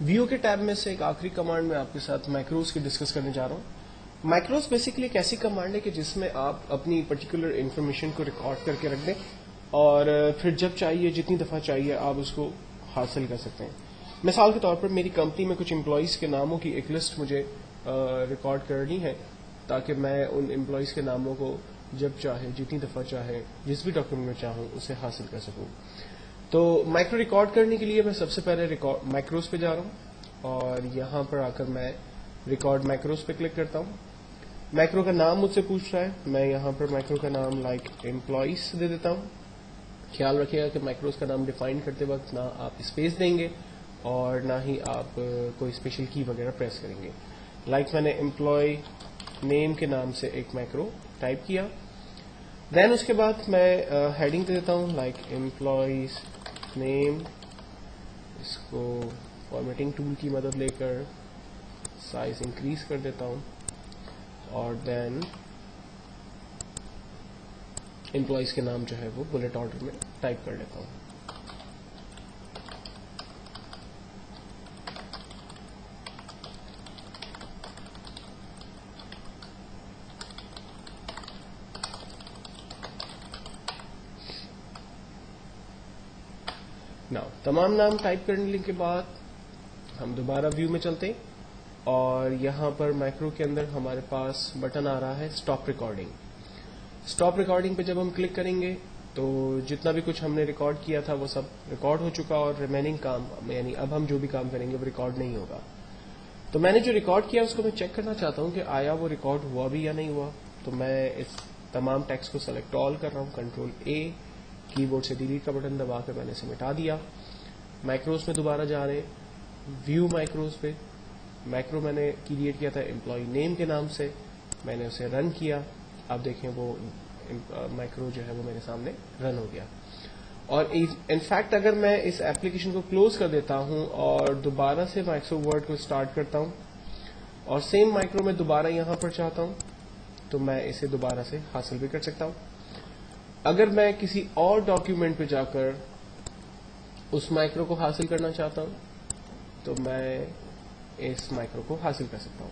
View کے tab میں سے ایک آخری کمانڈ میں آپ کے ساتھ مائکروز کی ڈسکس کرنے جا رہا ہوں. مائکروز بیسیکلی ایک ایسی کمانڈ ہے کہ جس میں آپ اپنی پرٹیکولر انفارمیشن کو ریکارڈ کر کے رکھ دیں اور پھر جب چاہیے جتنی دفعہ چاہیے آپ اس کو حاصل کر سکتے ہیں. مثال کے طور پر میری کمپنی میں کچھ امپلائیز کے ناموں کی ایک لسٹ مجھے ریکارڈ کرنی ہے تاکہ میں ان امپلائیز کے ناموں کو جب چاہے جتنی دفعہ چاہے جس بھی ڈاکیومنٹ میں چاہوں اسے حاصل کر سکوں. تو مائکرو ریکارڈ کرنے کے لیے میں سب سے پہلے مائکروز پہ جا رہا ہوں اور یہاں پر آ کر میں ریکارڈ مائکروز پہ کلک کرتا ہوں. مائکرو کا نام مجھ سے پوچھ رہا ہے, میں یہاں پر مائکرو کا نام لائک امپلائیز دے دیتا ہوں. خیال رکھیے گا کہ مائکروز کا نام ڈیفائن کرتے وقت نہ آپ اسپیس دیں گے اور نہ ہی آپ کوئی اسپیشل کی وغیرہ پریس کریں گے. لائک میں نے امپلائی نیم کے نام سے ایک مائکرو ٹائپ کیا. دین اس کے بعد میں ہیڈنگ دے دیتا ہوں لائک امپلائیز نیم. اس کو فارمیٹنگ ٹول کی مدد لے کر سائز انکریز کر دیتا ہوں اور دین امپلائیز کے نام جو ہے وہ بلٹ آرڈر میں ٹائپ کر لیتا ہوں. تمام نام ٹائپ کرنے کے بعد ہم دوبارہ ویو میں چلتے ہیں اور یہاں پر مائکرو کے اندر ہمارے پاس بٹن آ رہا ہے اسٹاپ ریکارڈنگ. اسٹاپ ریکارڈنگ پہ جب ہم کلک کریں گے تو جتنا بھی کچھ ہم نے ریکارڈ کیا تھا وہ سب ریکارڈ ہو چکا اور ریمیننگ کام یعنی اب ہم جو بھی کام کریں گے وہ ریکارڈ نہیں ہوگا. تو میں نے جو ریکارڈ کیا اس کو میں چیک کرنا چاہتا ہوں کہ آیا وہ ریکارڈ ہوا بھی یا نہیں ہوا. تو میں اس تمام ٹیکسٹ کو سلیکٹ آل کر رہا ہوں, کنٹرول اے, کی بورڈ سے ڈیلیٹ کا بٹن دبا کر میں نے اسے مٹا دیا. مائکروز میں دوبارہ جا رہے ہیں, ویو مائکروز پہ. مائکرو میں نے کریٹ کیا تھا امپلائی نیم کے نام سے, میں نے اسے رن کیا. آپ دیکھیں وہ مائکرو جو ہے وہ میرے سامنے رن ہو گیا. اور انفیکٹ اگر میں اس ایپلیکیشن کو کلوز کر دیتا ہوں اور دوبارہ سے مائکرو ورڈ کو اسٹارٹ کرتا ہوں اور سیم مائکرو میں دوبارہ یہاں پر چاہتا ہوں تو میں اسے دوبارہ سے حاصل بھی کر سکتا ہوں. اگر میں کسی اور ڈاکیومنٹ پہ جا کر اس مائکرو کو حاصل کرنا چاہتا ہوں تو میں اس مائکرو کو حاصل کر سکتا ہوں.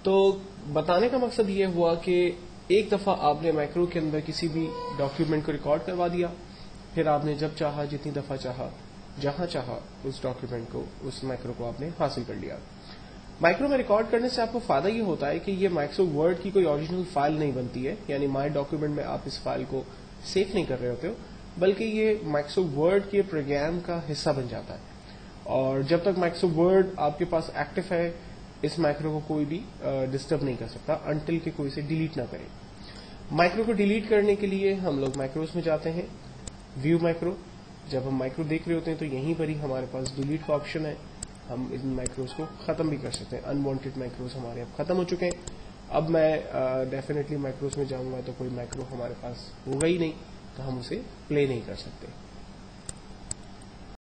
تو بتانے کا مقصد یہ ہوا کہ ایک دفعہ آپ نے مائکرو کے اندر کسی بھی ڈاکیومنٹ کو ریکارڈ کروا دیا, پھر آپ نے جب چاہا جتنی دفعہ چاہا جہاں چاہا اس ڈاکیومنٹ کو اس مائکرو کو آپ نے حاصل کر لیا. مائکرو میں ریکارڈ کرنے سے آپ کو فائدہ یہ ہوتا ہے کہ یہ مائکرو ورڈ کی کوئی اوریجنل فائل نہیں بنتی ہے, یعنی مائی ڈاکیومنٹ میں آپ اس فائل کو سیو نہیں کر رہے ہوتے ہو بلکہ یہ مائکرو ورڈ کے پروگرام کا حصہ بن جاتا ہے. اور جب تک مائکرو ورڈ آپ کے پاس ایکٹیو ہے اس مائکرو کو کوئی بھی ڈسٹرب نہیں کر سکتا انٹل کہ کوئی اسے ڈیلیٹ نہ کرے. مائکرو کو ڈیلیٹ کرنے کے لیے ہم لوگ مائکروز میں جاتے ہیں, ویو مائکرو. جب ہم مائکرو دیکھ رہے ہوتے ہیں تو یہیں پر ہی ہمارے پاس ڈیلیٹ کا آپشن ہے, ہم ان مائکروز کو ختم بھی کر سکتے ہیں. انوانٹیڈ مائکروز ہمارے اب ختم ہو چکے ہیں. اب میں ڈیفینیٹلی مائکروز میں جاؤں گا تو کوئی مائکرو ہمارے پاس ہوگا ہی نہیں, تو ہم اسے پلے نہیں کر سکتے.